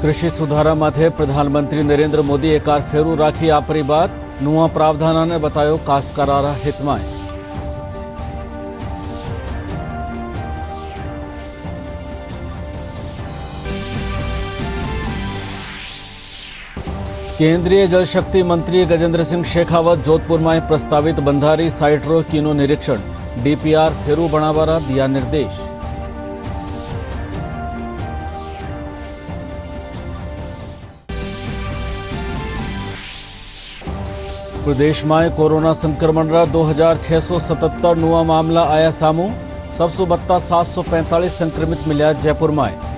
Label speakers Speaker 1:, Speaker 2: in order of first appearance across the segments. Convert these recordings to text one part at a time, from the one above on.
Speaker 1: कृषि सुधारामाथे प्रधानमंत्री नरेंद्र मोदी एकार फेरू राखी आपरी बात नुआ प्रावधानाने बतायो कास्तकाराना हितमां। केंद्रीय जल शक्ति मंत्री गजेंद्र सिंह शेखावत जोधपुर में प्रस्तावित बंधारी साइट रो कीनो निरीक्षण डीपीआर फेरू बनावारा दिया निर्देश। प्रदेश में कोरोना संक्रमण रा 2677 नुआ मामला आया सामू सबसु बत्ता 745 संक्रमित मिल्या जयपुर में।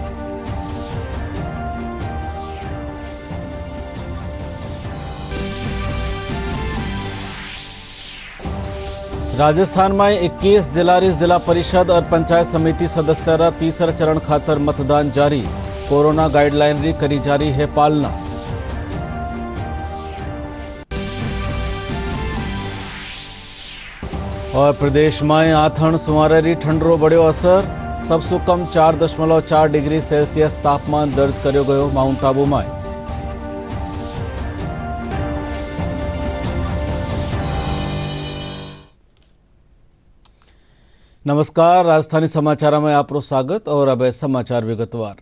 Speaker 1: राजस्थान में 21 जिलारी जिला परिषद और पंचायत समिति सदस्यरा तीसरा चरण खातर मतदान जारी कोरोना गाइडलाइन री करी जारी है पालना। और प्रदेश में आथण सुमारेरी ठंडरो बढ़ो असर सबसु कम 4.4 डिग्री सेल्सियस तापमान दर्ज कर्यो गयो माउंट आबू में। नमस्कार, राजधानी समाचार में आपरो स्वागत और अब समाचार विगतवार।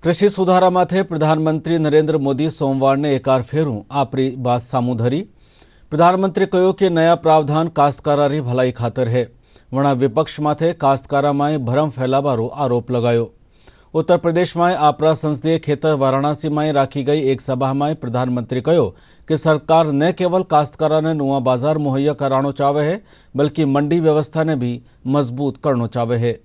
Speaker 1: कृषि सुधारा माथे प्रधानमंत्री नरेंद्र मोदी सोमवार ने एकार फेरू आपरी बात सामू धरी। प्रधानमंत्री कहो कि नया प्रावधान कास्तकारारी भलाई खातर है। वणा विपक्ष माथे कास्तकारा में भरम फैलावारो आरोप लगायो। उत्तर प्रदेश में आपरा संसदीय खेतर वाराणसी में राखी गई एक सभा में प्रधानमंत्री कहो कि सरकार न केवल कास्तकारा ने नुआ बाजार मुहैया करानो चाहे है बल्कि मंडी व्यवस्था ने भी मजबूत करनो चाहे है।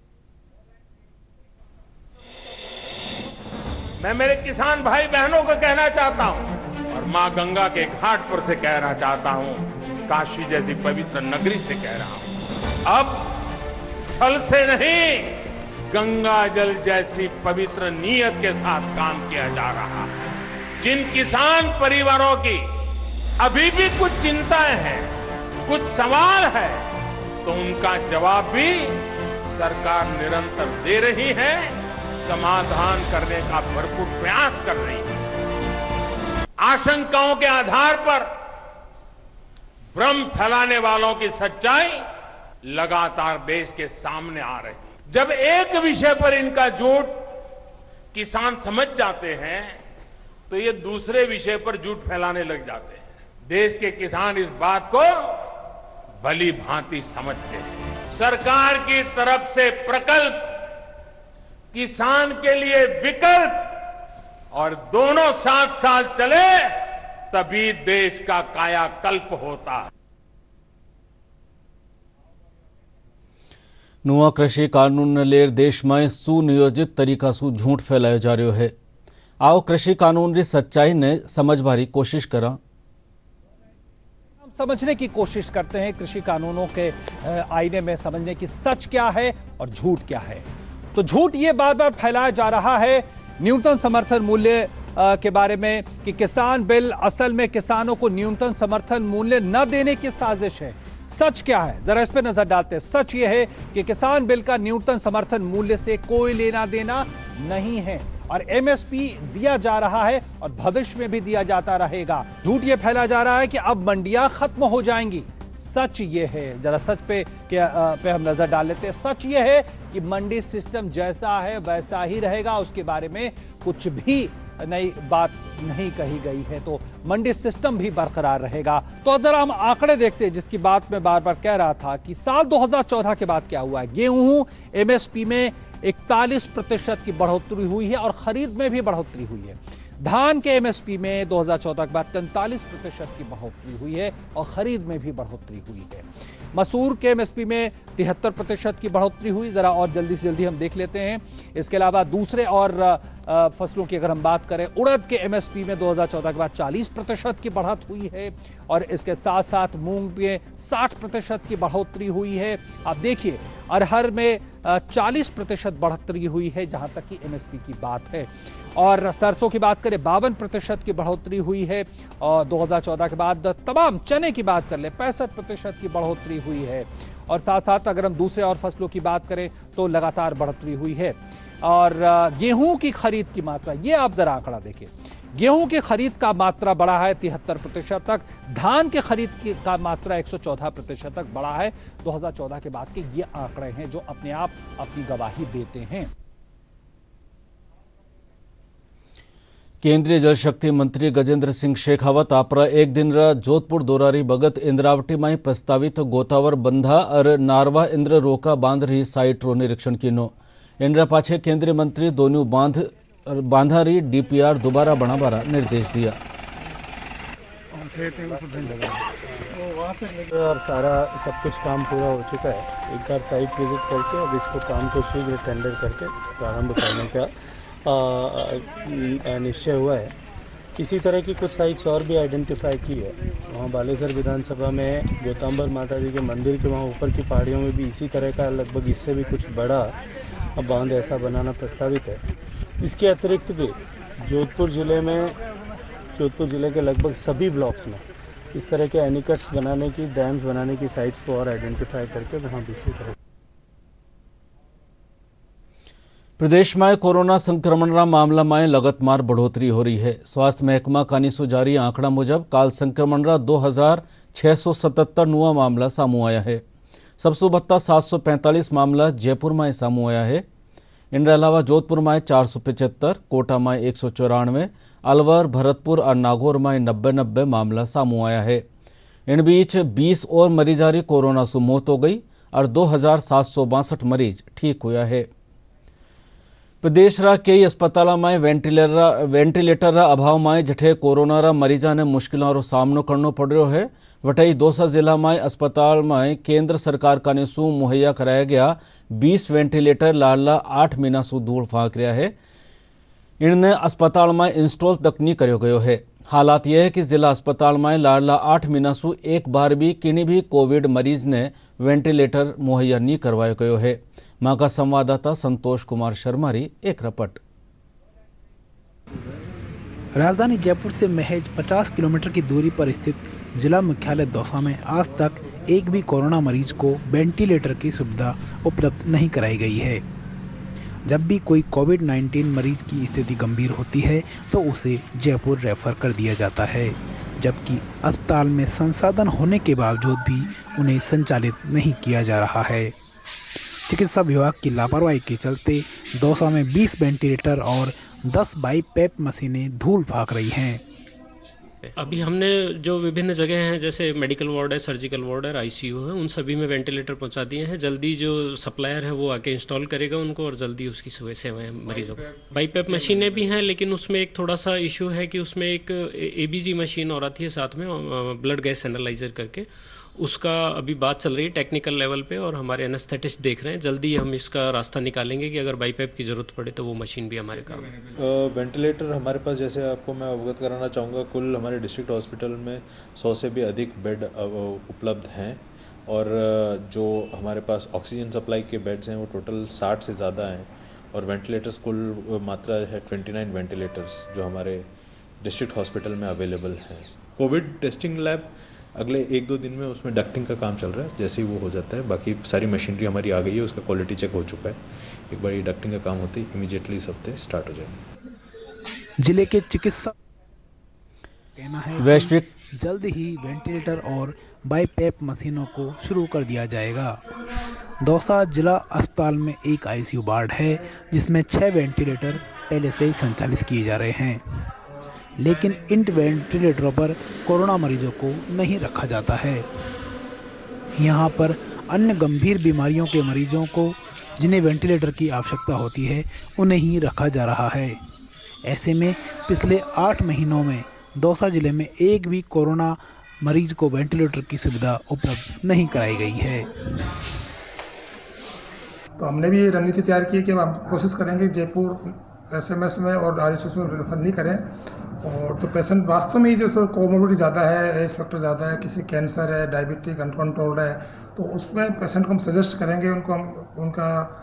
Speaker 2: मैं मेरे किसान भाई बहनों को कहना चाहता हूं और मां गंगा के घाट पर से कहना चाहता हूं, काशी जैसी पवित्र नगरी से कह रहा हूं, अब छल से नहीं गंगा जल जैसी पवित्र नीयत के साथ काम किया जा रहा है। जिन किसान परिवारों की अभी भी कुछ चिंताएं हैं, कुछ सवाल है, तो उनका जवाब भी सरकार निरंतर दे रही है, समाधान करने का भरपूर प्रयास कर रही है। आशंकाओं के आधार पर भ्रम फैलाने वालों की सच्चाई लगातार देश के सामने आ रही है। जब एक विषय पर इनका झूठ किसान समझ जाते हैं तो ये दूसरे विषय पर झूठ फैलाने लग जाते हैं। देश के किसान इस बात को भली भांति समझते हैं। सरकार की तरफ से प्रकल्प, किसान के लिए विकल्प और दोनों साथ साथ चले तभी देश का कायाकल्प होता है।
Speaker 1: नुआ कृषि कानून ने लेर देश में सुनियोजित तरीका से झूठ फैलायो जा रहा है। आओ कृषि कानून की सच्चाई ने समझवारी कोशिश करा।
Speaker 3: हम समझने की कोशिश करते हैं कृषि कानूनों के आईने में, समझने की सच क्या है और झूठ क्या है। तो झूठ ये बार बार फैलाया जा रहा है न्यूनतम समर्थन मूल्य के बारे में कि किसान बिल असल में किसानों को न्यूनतम समर्थन मूल्य न देने की साजिश है। सच क्या है जरा इस पे नजर डालते हैं। सच ये है कि किसान बिल का न्यूनतम समर्थन मूल्य से कोई लेना देना नहीं है और एमएसपी दिया जा रहा है और भविष्य में भी दिया जाता रहेगा। झूठ ये फैला जा रहा है कि अब मंडियां खत्म हो जाएंगी। सच ये है, जरा सच पे हम नजर डाल लेते हैं। सच ये है कि मंडी सिस्टम जैसा है वैसा ही रहेगा, उसके बारे में कुछ भी नई बात नहीं कही गई है। तो मंडी सिस्टम भी बरकरार रहेगा। तो अगर हम आंकड़े देखते हैं जिसकी बात मैं बार बार कह रहा था कि साल 2014 के बाद क्या हुआ है। गेहूं एमएसपी में 41% की बढ़ोतरी हुई है और खरीद में भी बढ़ोतरी हुई है। धान के एमएसपी में 2014 के बाद 43% की बढ़ोतरी हुई है और खरीद में भी बढ़ोतरी हुई है। मसूर के एमएसपी में 73% की बढ़ोतरी हुई। जरा और जल्दी से जल्दी हम देख लेते हैं। इसके अलावा दूसरे और फसलों की अगर हम बात करें, उड़द के एमएसपी में 2014 के बाद 40% की बढ़त हुई है और इसके साथ साथ मूंग में 60% की बढ़ोतरी हुई है। आप देखिए अरहर में 40% बढ़ोतरी हुई है जहां तक कि एमएसपी की बात है। और सरसों की बात करें 52% की बढ़ोतरी हुई है और 2014 के बाद तमाम चने की बात कर ले 65% की बढ़ोतरी हुई है। और साथ साथ अगर हम दूसरे और फसलों की बात करें तो लगातार बढ़ोतरी हुई है। और गेहूं की खरीद की मात्रा, ये आप जरा आंकड़ा देखिए, गेहूं की खरीद का मात्रा बढ़ा है 73% तक, धान के खरीद का मात्रा 114% तक बढ़ा है। 2014 के बाद के ये आंकड़े हैं जो अपने आप अपनी गवाही देते हैं।
Speaker 1: केंद्रीय जल शक्ति मंत्री गजेंद्र सिंह शेखावत आपरा एक दिन जोधपुर दोरारी बगत इंद्रावटी में प्रस्तावित गोतावर बंधा और नारवा इंद्र रोका बांध रही साइट रो निरीक्षण किनो। इंद्रा पाछे केंद्रीय मंत्री दोनों बांधारी डीपीआर दोबारा बनावारा निर्देश दिया।
Speaker 4: और सारा सब कुछ काम पूरा हो चुका है। एक बार साइट विजिट करके अब इसको काम को शीघ्र टेंडर करके प्रारंभ करने का निश्चय हुआ है। इसी तरह की कुछ साइट्स और भी आइडेंटिफाई की है। वहाँ बालेसर विधानसभा में गोतांबर माता जी के मंदिर के वहाँ ऊपर की पहाड़ियों में भी इसी तरह का लगभग इससे भी कुछ बड़ा बांध ऐसा बनाना प्रस्तावित है। इसके अतिरिक्त भी जोधपुर ज़िले के लगभग सभी ब्लॉक्स में इस तरह के एनिकट्स बनाने की, डैम्स बनाने की साइट्स को और आइडेंटिफाई करके वहाँ भी इसी तरह।
Speaker 1: प्रदेश में कोरोना संक्रमण मामला में लगातार बढ़ोतरी हो रही है। स्वास्थ्य महकमा कानीसो जारी आंकड़ा मुजब काल संक्रमण 2677 नुआ मामला सामू आया है। सबसे बत्ता 745 मामला जयपुर में सामू आया है। इनके अलावा जोधपुर में 475, कोटा में 194, अलवर, भरतपुर और नागौर में 90 मामला सामू आया है। इन बीच 20 और मरीजारी कोरोना से मौत हो गई और 2762 मरीज ठीक हुआ है। प्रदेश रा कई अस्पतालों में वेंटिलेटर अभाव में जठे कोरोना रा मरीजा ने मुश्किलों रो सामनो करना पड़ रहा है। वटई दौसा जिला में अस्पताल में केंद्र सरकार का निशु मुहैया कराया गया 20 वेंटिलेटर लाडला 8 महीना से दूर फाँक रहा है। इनने अस्पताल में इंस्टॉल तक नहीं करो गयो है। हालात यह है कि जिला अस्पताल में लाडला 8 महीना से एक बार भी किन्हीं भी कोविड मरीज ने वेंटिलेटर मुहैया नहीं करवायो गयो है। मां का संवाददाता संतोष कुमार शर्मा री एक रिपोर्ट।
Speaker 5: राजधानी जयपुर से महज 50 किलोमीटर की दूरी पर स्थित जिला मुख्यालय दौसा में आज तक एक भी कोरोना मरीज को वेंटिलेटर की सुविधा उपलब्ध नहीं कराई गई है। जब भी कोई कोविड-19 मरीज की स्थिति गंभीर होती है तो उसे जयपुर रेफर कर दिया जाता है, जबकि अस्पताल में संसाधन होने के बावजूद भी उन्हें संचालित नहीं किया जा रहा है। चिकित्सा विभाग की लापरवाही के चलते दौसा में 20 वेंटिलेटर और 10 बाईपैप मशीनें धूल फाँक रही हैं।
Speaker 6: अभी हमने जो विभिन्न जगह हैं जैसे मेडिकल वार्ड है, सर्जिकल वार्ड है, आईसीयू है, उन सभी में वेंटिलेटर पहुंचा दिए हैं। जल्दी जो सप्लायर है वो आके इंस्टॉल करेगा उनको और जल्दी उसकी सेवाएं मरीजों को। बाईपैप मशीनें भी हैं, लेकिन उसमें एक थोड़ा सा इशू है कि उसमें एक एबीजी मशीन और आती है साथ में, ब्लड गैस एनालाइजर करके। उसका अभी बात चल रही है टेक्निकल लेवल पे और हमारे एनेस्थेटिस्ट देख रहे हैं। जल्दी हम इसका रास्ता निकालेंगे कि अगर बाईपैप की ज़रूरत पड़े तो वो मशीन भी हमारे काम है।
Speaker 7: वेंटिलेटर हमारे पास, जैसे आपको मैं अवगत कराना चाहूँगा, कुल हमारे डिस्ट्रिक्ट हॉस्पिटल में 100 से भी अधिक बेड उपलब्ध हैं और जो हमारे पास ऑक्सीजन सप्लाई के बेड्स हैं वो टोटल 60 से ज़्यादा हैं और वेंटिलेटर्स कुल मात्रा है 29 वेंटिलेटर्स जो हमारे डिस्ट्रिक्ट हॉस्पिटल में अवेलेबल हैं। कोविड टेस्टिंग लैब अगले 1-2 दिन में उसमें डक्टिंग का काम चल रहा है, जैसे ही वो हो जाता है बाकी सारी मशीनरी हमारी आ गई है, उसका क्वालिटी चेक हो चुका है। एक बार ये डक्टिंग का काम होते ही इमीडिएटली इस हफ्ते स्टार्ट हो जाएगा।
Speaker 5: जिले के चिकित्सा कहना है
Speaker 1: वैश्विक
Speaker 5: जल्द ही वेंटिलेटर और बाईपैप मशीनों को शुरू कर दिया जाएगा। दौसा जिला अस्पताल में एक आईसीयू वार्ड है जिसमें 6 वेंटिलेटर पहले से ही संचालित किए जा रहे हैं, लेकिन इन वेंटिलेटरों पर कोरोना मरीजों को नहीं रखा जाता है। यहाँ पर अन्य गंभीर बीमारियों के मरीजों को जिन्हें वेंटिलेटर की आवश्यकता होती है उन्हें ही रखा जा रहा है। ऐसे में पिछले 8 महीनों में दौसा जिले में एक भी कोरोना मरीज को वेंटिलेटर की सुविधा उपलब्ध नहीं कराई गई है।
Speaker 8: तो हमने भी ये रणनीति तैयार की है कि हम कोशिश करेंगे जयपुर एसएमएस में और आरएचएस में रेफर नहीं करें। और तो पेशेंट वास्तव में जो कोमोबिडिटी ज़्यादा है, एज फैक्टर ज़्यादा है, किसी कैंसर है, डायबिटिक अनकंट्रोल्ड है, तो उसमें पेशेंट को हम सजेस्ट करेंगे, उनको हम उनका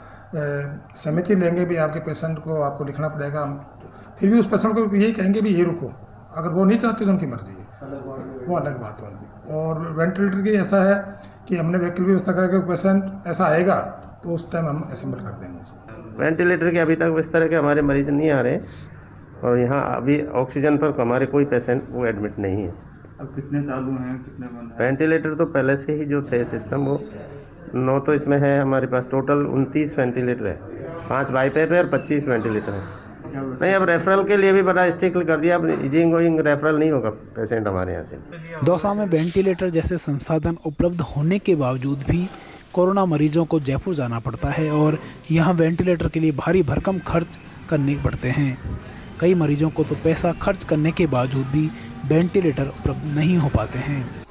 Speaker 8: समिति लेंगे भी, आपके पेशेंट को आपको लिखना पड़ेगा। फिर भी उस पेशेंट को यही कहेंगे भी ये रुको, अगर वो नहीं चाहते तो उनकी मर्जी है, वो अलग बात है उनकी। और वेंटिलेटर की ऐसा है कि हमने वैकल्पिक व्यवस्था करके पेशेंट ऐसा आएगा तो उस टाइम हम असेंबल कर देंगे।
Speaker 9: वेंटिलेटर के अभी तक इस तरह के हमारे मरीज नहीं आ रहे और यहाँ अभी ऑक्सीजन पर हमारे कोई पेशेंट वो एडमिट नहीं है।
Speaker 4: अब कितने चालू हैं, कितने बंद हैं?
Speaker 9: वेंटिलेटर तो पहले से ही जो थे सिस्टम वो 9 तो इसमें है हमारे पास, टोटल 29 वेंटिलेटर है, 5 बाईपेप है और 25 वेंटिलेटर है। नहीं, अब रेफरल के लिए भी बड़ा स्ट्रिक्ट कर दिया, अब इजिंग गोइंग रेफरल नहीं होगा पेशेंट हमारे यहाँ से।
Speaker 5: दौसा में वेंटिलेटर जैसे संसाधन उपलब्ध होने के बावजूद भी कोरोना मरीजों को जयपुर जाना पड़ता है और यहाँ वेंटिलेटर के लिए भारी भरकम खर्च करने पड़ते हैं। कई मरीजों को तो पैसा खर्च करने के बावजूद भी वेंटिलेटर उपलब्ध नहीं हो पाते हैं।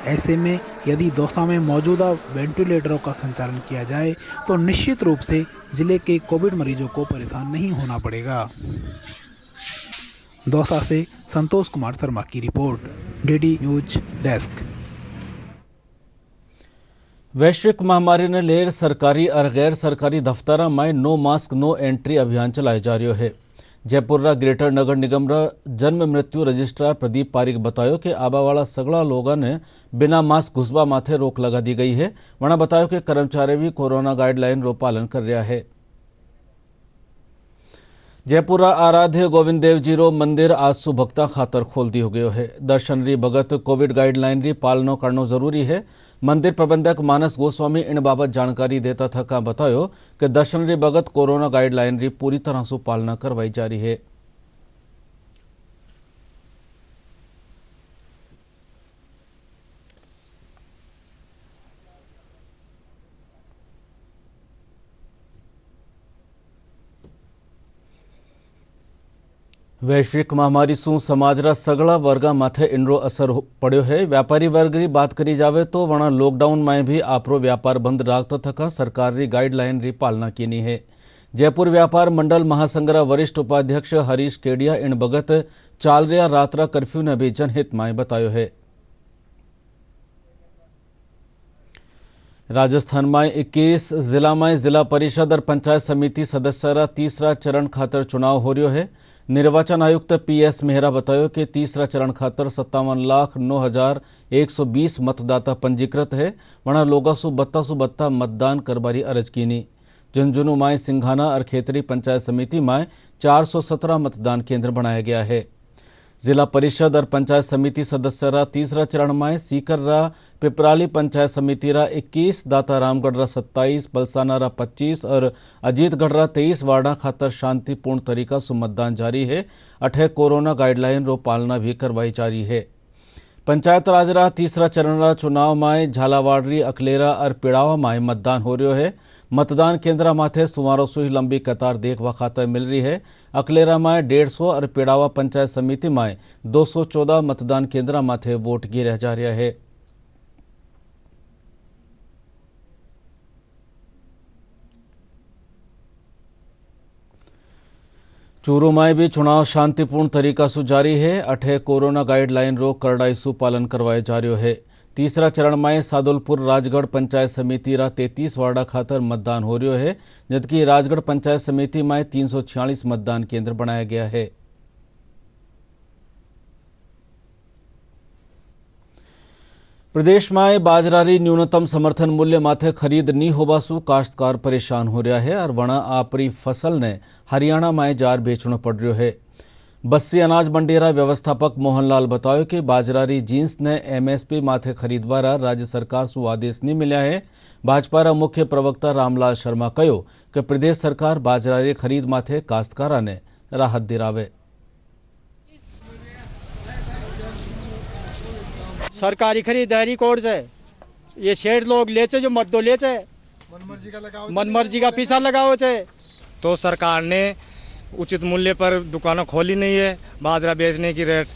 Speaker 5: ऐसे में यदि दौसा में मौजूदा वेंटिलेटरों का संचालन किया जाए तो निश्चित रूप से जिले के कोविड मरीजों को परेशान नहीं होना पड़ेगा। दौसा से संतोष कुमार शर्मा की रिपोर्ट, डीडी न्यूज डेस्क।
Speaker 1: वैश्विक महामारी ने लेर सरकारी और गैर सरकारी दफ्तर में नो मास्क नो एंट्री अभियान चलाए जा रहा है। जयपुर ग्रेटर नगर निगम जन्म मृत्यु रजिस्ट्रार प्रदीप पारिक बतायो कि आबावाला सगड़ा लोगों ने बिना मास्क घुसबा माथे रोक लगा दी गई है। वहाँ बतायो कि कर्मचारी भी कोरोना गाइडलाइन रो पालन कर रहा है। जयपुर आराध्य गोविंद देव जी रो मंदिर आज सु भक्ता खातर खोल दियो गयो है। दर्शन री भगत कोविड गाइडलाइन री पालना करना जरूरी है। मंदिर प्रबंधक मानस गोस्वामी इन बाबत जानकारी देता थका बतायो कि दर्शन री भगत कोरोना गाइडलाइन री पूरी तरह से पालना करवाई जा रही है। वैश्विक महामारी सु समाजरा सगला वर्ग माथे इनरो असर पड़ो है। व्यापारी वर्ग की बात करी जावे तो वणा लॉकडाउन में भी आपरो व्यापार बंद राखता थका सरकार री गाइडलाइन री पालना कीनी है। जयपुर व्यापार मंडल महासंघ वरिष्ठ उपाध्यक्ष हरीश केडिया इन भगत चाल रहा रात्रा कर्फ्यू ने भी जनहित में बतायो है। राजस्थान में 21 जिला में जिला परिषद और पंचायत समिति सदस्य तीसरा चरण खातर चुनाव हो रहा है। निर्वाचन आयुक्त PS मेहरा बतायो कि तीसरा चरण खातर 57,09,120 मतदाता पंजीकृत है। वना लोगा सु बत्ता मतदान करबारी अरज कीनी। झुंझुनू में सिंघाना और खेतरी पंचायत समिति में 417 मतदान केंद्र बनाया गया है। जिला परिषद और पंचायत समिति सदस्य तीसरा चरण में सीकर पिपराली पंचायत समिति 21, दाता रामगढ़ 27, पलसाना 25 और अजीतगढ़ 23 वार्डा खातर शांतिपूर्ण तरीका से मतदान जारी है। अठे कोरोना गाइडलाइन रो पालना भी करवाई जा रही है। पंचायत राज तीसरा चरण चुनाव में झालावाड़ी, अकलेरा और पिड़ावा में मतदान हो रहा है। मतदान केंद्र माथे सुमारों से लंबी कतार देखवा खातर मिल रही है। अकलेरा में 150 और पिड़ावा पंचायत समिति में 214 मतदान केंद्र माथे वोट गिरा जा रहा है। चूरू में भी चुनाव शांतिपूर्ण तरीका से जारी है। अठे कोरोना गाइडलाइन रो करड़ाई से पालन करवाए जा रहा है। तीसरा चरण में सादुलपुर राजगढ़ पंचायत समिति 33 वार्डा खातर मतदान हो रहा है, जबकि राजगढ़ पंचायत समिति में 346 मतदान केंद्र बनाया गया है। प्रदेश में बाजरारी न्यूनतम समर्थन मूल्य माथे खरीद नहीं होवा सु काश्तकार परेशान हो रहा है और वणा आपरी फसल ने हरियाणा में जार बेचना पड़ रहा है। बस्सी अनाज मंडीरा व्यवस्थापक मोहनलाल बतायो कि बाजरारी जींस ने MSP माथे खरीदवारा राज्य सरकार सु आदेश नहीं मिला है। भाजपा मुख्य प्रवक्ता रामलाल शर्मा कहो कि प्रदेश सरकार बाजरारी खरीद माथे काश्तकारा ने राहत दिलावे।
Speaker 10: सरकारी खरीदारी कोड से ये शेर लोग लेचे जो मत दो लेचे मन मर्जी का पैसा लगाओ चे, तो सरकार ने उचित मूल्य पर दुकानें खोली नहीं है। बाजरा बेचने की रेट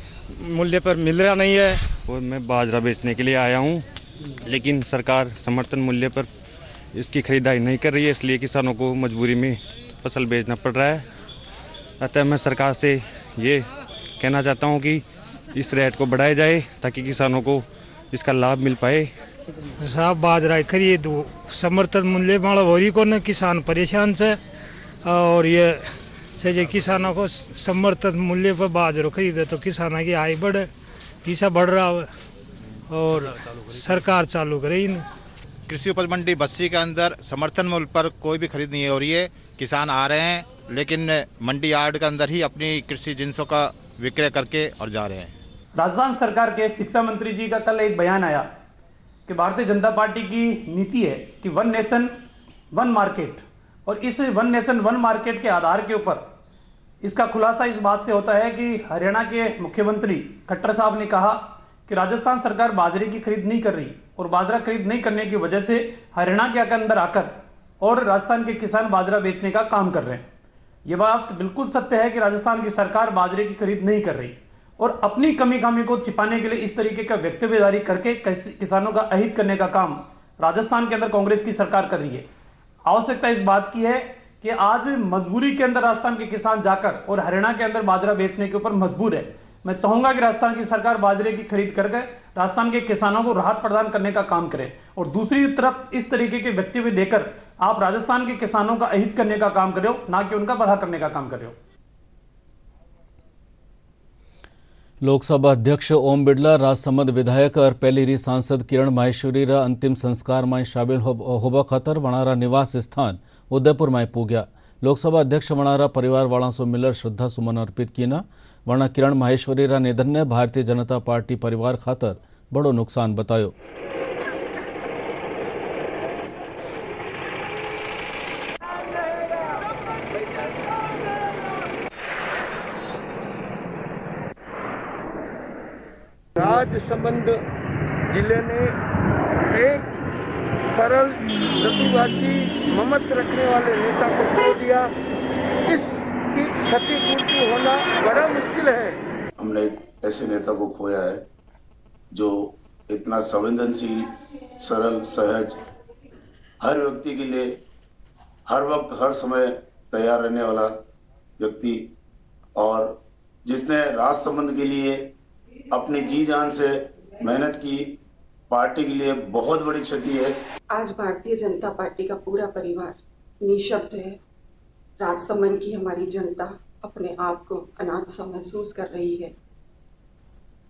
Speaker 10: मूल्य पर मिल रहा नहीं है।
Speaker 11: और मैं बाजरा बेचने के लिए आया हूँ, लेकिन सरकार समर्थन मूल्य पर इसकी खरीदारी नहीं कर रही है, इसलिए किसानों को मजबूरी में फसल बेचना पड़ रहा है। अतः मैं सरकार से ये कहना चाहता हूँ कि इस रेट को बढ़ाया जाए ताकि किसानों को इसका लाभ मिल पाए।
Speaker 10: साहब बाजरा खरीद समर्थन मूल्य वाला वही को न किसान परेशान से, और ये से किसानों को समर्थन मूल्य पर बाजरा खरीदे तो किसानों की आय बढ़े, पैसा बढ़ रहा है और सरकार चालू करे। इन
Speaker 12: कृषि उपज मंडी बस्सी के अंदर समर्थन मूल्य पर कोई भी खरीद नहीं हो रही है। किसान आ रहे हैं, लेकिन मंडी यार्ड के अंदर ही अपनी कृषि जिन्सों का विक्रय करके और जा रहे हैं।
Speaker 13: राजस्थान सरकार के शिक्षा मंत्री जी का कल एक बयान आया कि भारतीय जनता पार्टी की नीति है कि वन नेशन वन मार्केट, और इस वन नेशन वन मार्केट के आधार के ऊपर इसका खुलासा इस बात से होता है कि हरियाणा के मुख्यमंत्री खट्टर साहब ने कहा कि राजस्थान सरकार बाजरे की खरीद नहीं कर रही, और बाजरा खरीद नहीं करने की वजह से हरियाणा के अंदर आकर और राजस्थान के किसान बाजरा बेचने का काम कर रहे हैं। ये बात बिल्कुल सत्य है कि राजस्थान की सरकार बाजरे की खरीद नहीं कर रही, और अपनी कमी खामी को छिपाने के लिए इस तरीके का वक्तव्य जारी करके किसानों का अहित करने का काम राजस्थान के अंदर कांग्रेस की सरकार कर रही है। आवश्यकता इस बात की है कि आज मजबूरी के अंदर राजस्थान के किसान जाकर और हरियाणा के अंदर बाजरा बेचने के ऊपर मजबूर है। मैं चाहूंगा कि राजस्थान की सरकार बाजरे की खरीद करके राजस्थान के किसानों को राहत प्रदान करने का काम करे, और दूसरी तरफ इस तरीके के वक्तव्य देकर आप राजस्थान के किसानों का अहित करने का काम करे हो, ना कि उनका भला करने का काम करे हो।
Speaker 1: लोकसभा अध्यक्ष ओम बिड़ला, राजसमंद विधायक और पेलीरी सांसद किरण माहेश्वरी रा अंतिम संस्कार में शामिल होबा खातर वणारा निवास स्थान उदयपुर में पूग्या। लोकसभा अध्यक्ष वणारा परिवार वालों से मिलकर श्रद्धा सुमन अर्पित किया। वणा किरण माहेश्वरी रा निधन ने भारतीय जनता पार्टी परिवार खातर बड़ो नुकसान बतायो।
Speaker 14: राजसमंद जिले ने एक सरल, प्रतिभाशी, ममत रखने वाले नेता को खो दिया। इसकी क्षतिपूर्ति होना बड़ा मुश्किल है।
Speaker 15: हमने एक ऐसे नेता को खोया है जो इतना संवेदनशील, सरल, सहज, हर व्यक्ति के लिए हर वक्त हर समय तैयार रहने वाला व्यक्ति, और जिसने राजसमंद के लिए अपनी जी जान से मेहनत की। पार्टी के लिए बहुत बड़ी क्षति है।
Speaker 16: आज भारतीय जनता पार्टी का पूरा परिवार निशब्द है। राजसमंद की हमारी जनता अपने आप को अनाथ सा महसूस कर रही है।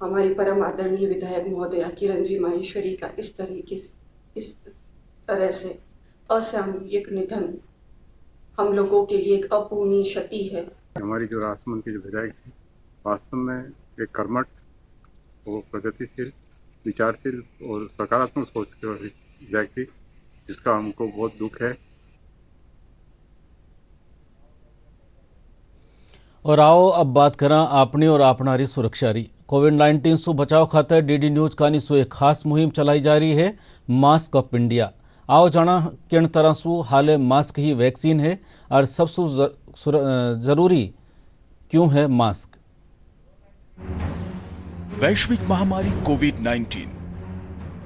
Speaker 16: हमारी परम आदरणीय विधायक महोदया किरण जी माहेश्वरी का इस तरह से असामयिक निधन हम लोगों के लिए एक अपूर्णीय क्षति है।
Speaker 17: हमारी जो राजसमंद के जो विधायक थे, वास्तव में एक कर्मठ, वो प्रगतिशील, विचारशील और सकारात्मक सोच के विधायक थी, जिसका हमको बहुत दुख है।
Speaker 1: और आओ अब बात करा अपनी और अपनारी सुरक्षा री। कोविड-19 से बचाव खातर डीडी न्यूज कानी सो एक खास मुहिम चलाई जा रही है, मास्क अप इंडिया। आओ जाना किन तरह सु हाले मास्क ही वैक्सीन है और सबसे जरूरी क्यों है मास्क।
Speaker 18: वैश्विक महामारी कोविड-19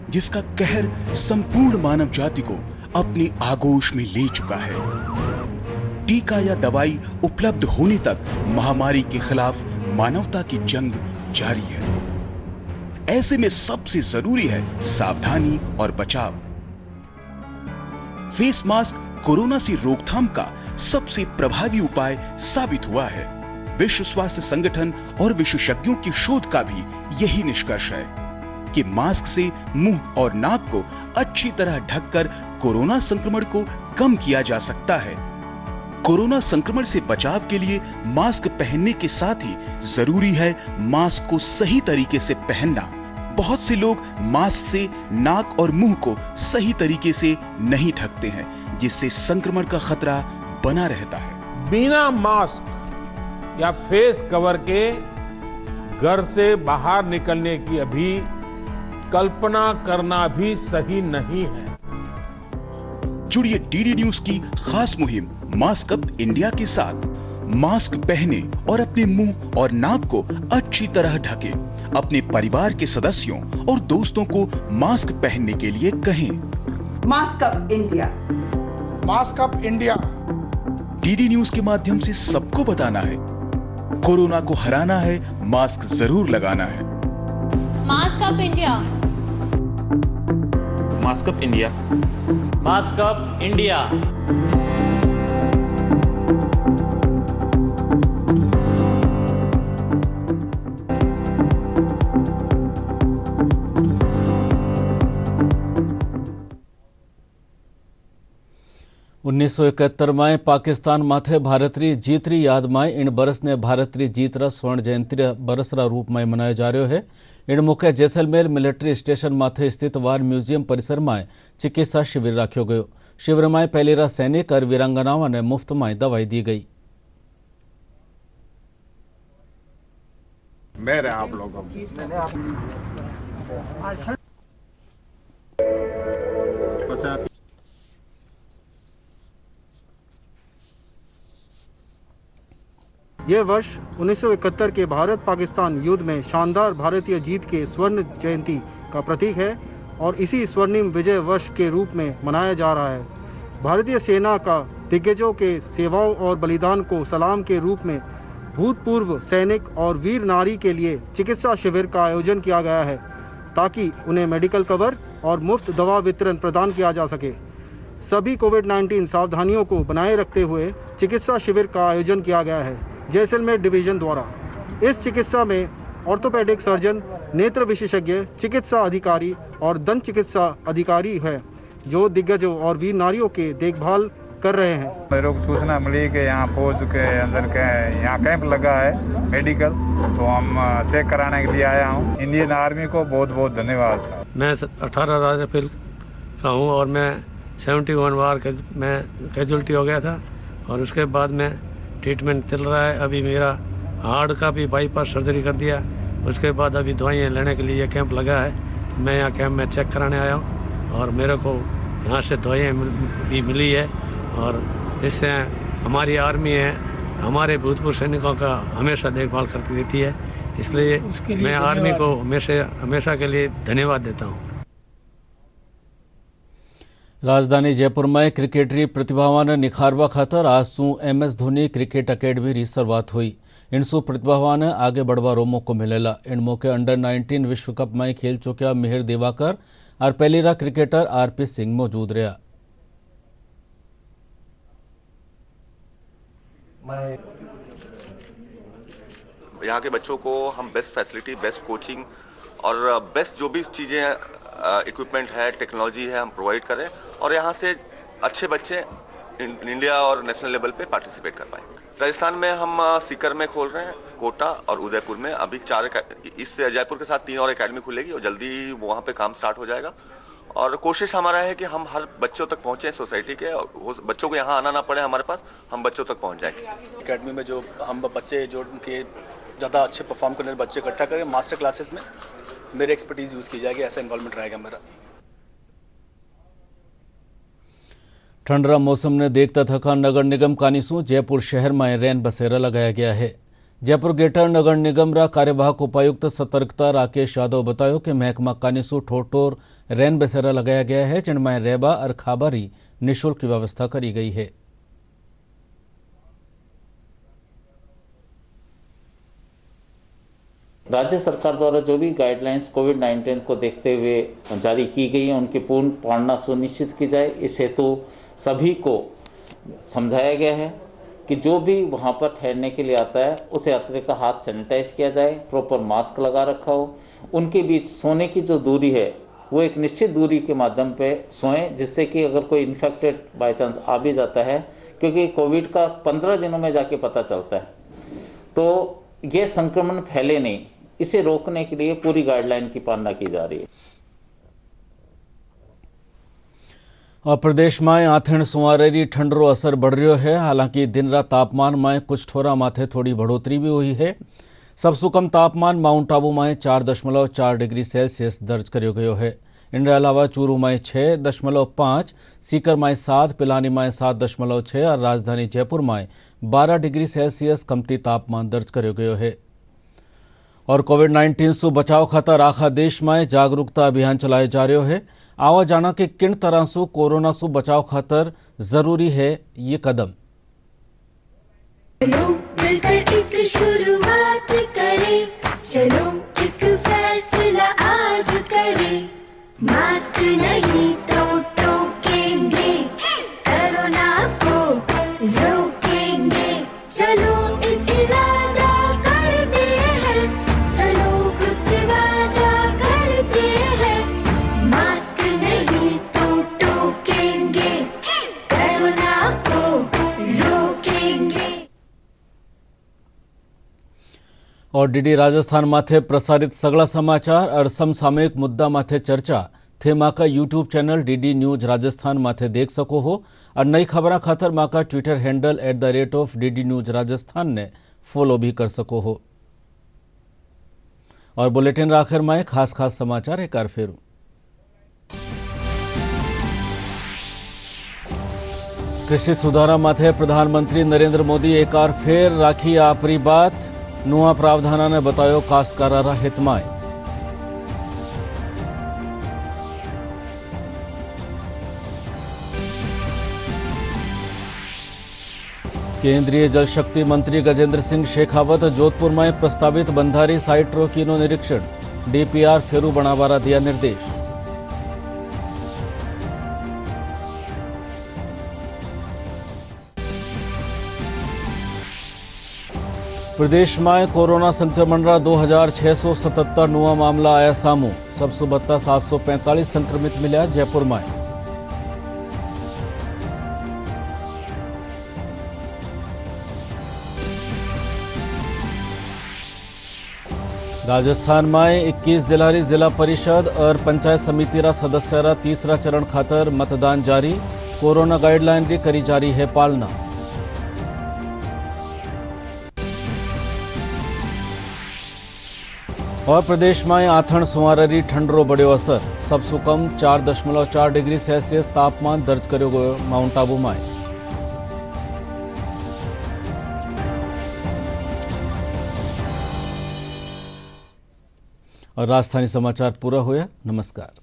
Speaker 18: जिसका कहर संपूर्ण मानव जाति को अपनी आगोश में ले चुका है। टीका या दवाई उपलब्ध होने तक महामारी के खिलाफ मानवता की जंग जारी है। ऐसे में सबसे जरूरी है सावधानी और बचाव। फेस मास्क कोरोना से रोकथाम का सबसे प्रभावी उपाय साबित हुआ है। विश्व स्वास्थ्य संगठन और विशेषज्ञों की शोध का भी यही निष्कर्ष है कि मास्क से मुंह और नाक को अच्छी तरह ढककर कोरोना संक्रमण को कम किया जा सकता है। कोरोना संक्रमण से बचाव के लिए मास्क पहनने के साथ ही जरूरी है मास्क को सही तरीके से पहनना। बहुत से लोग मास्क से नाक और मुंह को सही तरीके से नहीं ढकते हैं, जिससे संक्रमण का खतरा बना रहता है।
Speaker 2: बिना मास्क या फेस कवर के घर से बाहर निकलने की अभी कल्पना करना भी सही नहीं है।
Speaker 18: जुड़िए डीडी न्यूज की खास मुहिम मास्क अप इंडिया के साथ। मास्क पहने और अपने मुंह और नाक को अच्छी तरह ढके। अपने परिवार के सदस्यों और दोस्तों को मास्क पहनने के लिए कहें।
Speaker 19: Mask up India,
Speaker 18: mask up India. DD news के माध्यम से सबको बताना है, कोरोना को हराना है, मास्क जरूर लगाना है।
Speaker 20: Mask up India,
Speaker 21: mask up India,
Speaker 20: mask up India.
Speaker 1: 1971 में पाकिस्तान माथे भारतरी जीतरी याद में इन बरस ने भारतरी जीतरा स्वर्ण जयंती बरसरा रूप में मनाया जा रहा है। इन मुख्य जैसलमेर मिलिट्री स्टेशन माथे स्थित वार म्यूजियम परिसर में चिकित्सा शिविर राख्यो गयो। शिविर में पहलेरा सैनिक और वीरांगनाओं ने मुफ्त में दवाई दी गई।
Speaker 21: मेरे आप लोगों
Speaker 22: यह वर्ष 1971 के भारत पाकिस्तान युद्ध में शानदार भारतीय जीत के स्वर्ण जयंती का प्रतीक है और इसी स्वर्णिम विजय वर्ष के रूप में मनाया जा रहा है। भारतीय सेना का दिग्गजों के सेवाओं और बलिदान को सलाम के रूप में भूतपूर्व सैनिक और वीर नारी के लिए चिकित्सा शिविर का आयोजन किया गया है ताकि उन्हें मेडिकल कवर और मुफ्त दवा वितरण प्रदान किया जा सके। सभी कोविड-19 सावधानियों को बनाए रखते हुए चिकित्सा शिविर का आयोजन किया गया है जैसलमेर डिवीजन द्वारा। इस चिकित्सा में ऑर्थोपेडिक सर्जन, नेत्र विशेषज्ञ, चिकित्सा अधिकारी और दंत चिकित्सा अधिकारी है जो दिग्गजों और वीर नारियों के देखभाल कर रहे हैं।
Speaker 21: मेरे को सूचना मिली कि यहाँ फौज के अंदर के यहाँ कैंप लगा है मेडिकल, तो हम चेक कराने के लिए आया हूँ। इंडियन आर्मी को बहुत बहुत धन्यवाद सर।
Speaker 23: मैं 18 राइफल का हूँ और मैं 71 वार मैं कैजुअल्टी हो गया था और उसके बाद में ट्रीटमेंट चल रहा है। अभी मेरा हार्ट का भी बाईपास सर्जरी कर दिया, उसके बाद अभी दवाइयाँ लेने के लिए कैंप लगा है। तो मैं यहाँ कैंप में चेक कराने आया हूँ और मेरे को यहाँ से दवाइयाँ भी मिली है और इससे हमारी आर्मी है हमारे भूतपूर्व सैनिकों का हमेशा देखभाल करती रहती है, इसलिए मैं आर्मी को हमेशा के लिए धन्यवाद देता हूँ।
Speaker 1: राजधानी जयपुर में क्रिकेटरी प्रतिभावान ने निखारवा खातर आज सू MS धोनी क्रिकेट अकेडमी की शुरुआत हुई। इनसू प्रतिभावान ने आगे बढ़वा रो मौको मिलेला। इन मौके अंडर-19 विश्व कप में खेल चुका मिहिर दिवाकर और पहलीरा क्रिकेटर RP सिंह मौजूद रहा।
Speaker 24: यहाँ के बच्चों को हम बेस्ट फैसिलिटी, बेस्ट कोचिंग और बेस्ट जो भी चीज़ें इक्विपमेंट है, टेक्नोलॉजी है, हम प्रोवाइड करें और यहाँ से अच्छे बच्चे इंडिया और नेशनल लेवल पे पार्टिसिपेट कर पाएं। राजस्थान में हम सीकर में खोल रहे हैं, कोटा और उदयपुर में अभी 4 इस जयपुर के साथ 3 और एकेडमी खुलेगी और जल्दी वहाँ पे काम स्टार्ट हो जाएगा। और कोशिश हमारा है कि हम हर बच्चों तक पहुँचे सोसाइटी के और बच्चों को यहाँ आना ना पड़े हमारे पास, हम बच्चों तक पहुँच जाएंगे।
Speaker 25: एकेडमी में जो हम बच्चे जो उनके ज़्यादा अच्छे परफॉर्म करने वाले बच्चे इकट्ठा करें, मास्टर क्लासेस में मेरी एक्सपर्टीज़ यूज़ की जाएगी, ऐसा इन्वॉल्वमेंट रहेगा मेरा।
Speaker 1: ठंडरा मौसम ने देखता थका नगर निगम कानीसू जयपुर शहर में रैन बसेरा लगाया गया है। जयपुर ग्रेटर नगर निगम रा कार्यवाहक उपायुक्त सतर्कता राकेश यादव बतायो कि महकमा कानीसू ठोर रैन बसेरा लगाया गया है जिनमें रेबा और खाबारी निःशुल्क की व्यवस्था करी गई है।
Speaker 26: राज्य सरकार द्वारा जो भी गाइडलाइंस कोविड-19 को देखते हुए जारी की गई है उनकी पूर्ण पालना सुनिश्चित की जाए। इस हेतु सभी को समझाया गया है कि जो भी वहाँ पर ठहरने के लिए आता है उसे यात्री का हाथ सैनिटाइज किया जाए, प्रॉपर मास्क लगा रखा हो, उनके बीच सोने की जो दूरी है वो एक निश्चित दूरी के माध्यम पे सोएं जिससे कि अगर कोई इन्फेक्टेड बाय चांस आ भी जाता है, क्योंकि कोविड का 15 दिनों में जाके पता चलता है, तो ये संक्रमण फैले नहीं, इसे रोकने के लिए पूरी गाइडलाइन की पालना की जा रही है।
Speaker 1: और प्रदेश में आथेण सुवारेरी ठंडरो असर बढ़ रहा है। हालांकि दिन रात तापमान में कुछ ठोरा माथे थोड़ी बढ़ोतरी भी हुई है। सबसे कम तापमान माउंट आबू में 4.4 डिग्री सेल्सियस दर्ज करो गयो है। इनके अलावा चूरू में 6.5, सीकर में 7, पिलानी में 7.6 और राजधानी जयपुर में 12 डिग्री सेल्सियस कमती तापमान दर्ज करो गयो है। और कोविड-19 से बचाव खातर आखा देश में जागरूकता अभियान चलाया जा रहा है। आवा जाना कि किन तरह से कोरोना से बचाव खातर जरूरी है ये कदम।
Speaker 27: चलो मिलकर एक शुरुआत करें, चलो एक फैसला आज करें, मास्क नहीं तो टोकेंगे, कोरोना को रोकेंगे, चलो एक इरादा करते हैं, चलो कुछ वादा करते हैं, मास्क नहीं तो टोकेंगे, कोरोना
Speaker 1: और डीडी राजस्थान माथे प्रसारित सगळा समाचार और समसामयिक मुद्दा माथे चर्चा थे माका YouTube channel DD news Rajasthan माथे देख सको हो और नई खबर खातर माका Twitter handle @DD news Rajasthan ने फॉलो भी कर सको हो। और बुलेटिन आखिर में खास समाचार एक बार फेरू। कृषि सुधारा माथे प्रधानमंत्री नरेंद्र मोदी एक बार फेर राखी आपरी बात, नुआ प्रावधाना ने बतायो काश्तकारा हित में। केंद्रीय जल शक्ति मंत्री गजेंद्र सिंह शेखावत जोधपुर में प्रस्तावित बंधारी साइट रोकीनो निरीक्षण, डीपीआर फेरू बनावारा दिया निर्देश। प्रदेश में कोरोना संक्रमण रा 2677 नुआ मामला आया सामू, सबसे बत्ता 745 संक्रमित मिला जयपुर में। राजस्थान में 21 जिला जिला परिषद और पंचायत समिति रा सदस्य रा तीसरा चरण खातर मतदान जारी, कोरोना गाइडलाइन की करी जारी है पालना। और प्रदेश में आथण सुवारी ठंडरो बड़ो असर, सबसु कम 4.4 डिग्री सेल्सियस तापमान दर्ज करो गयो माउंट आबू में। और राजधानी समाचार पूरा होया। नमस्कार।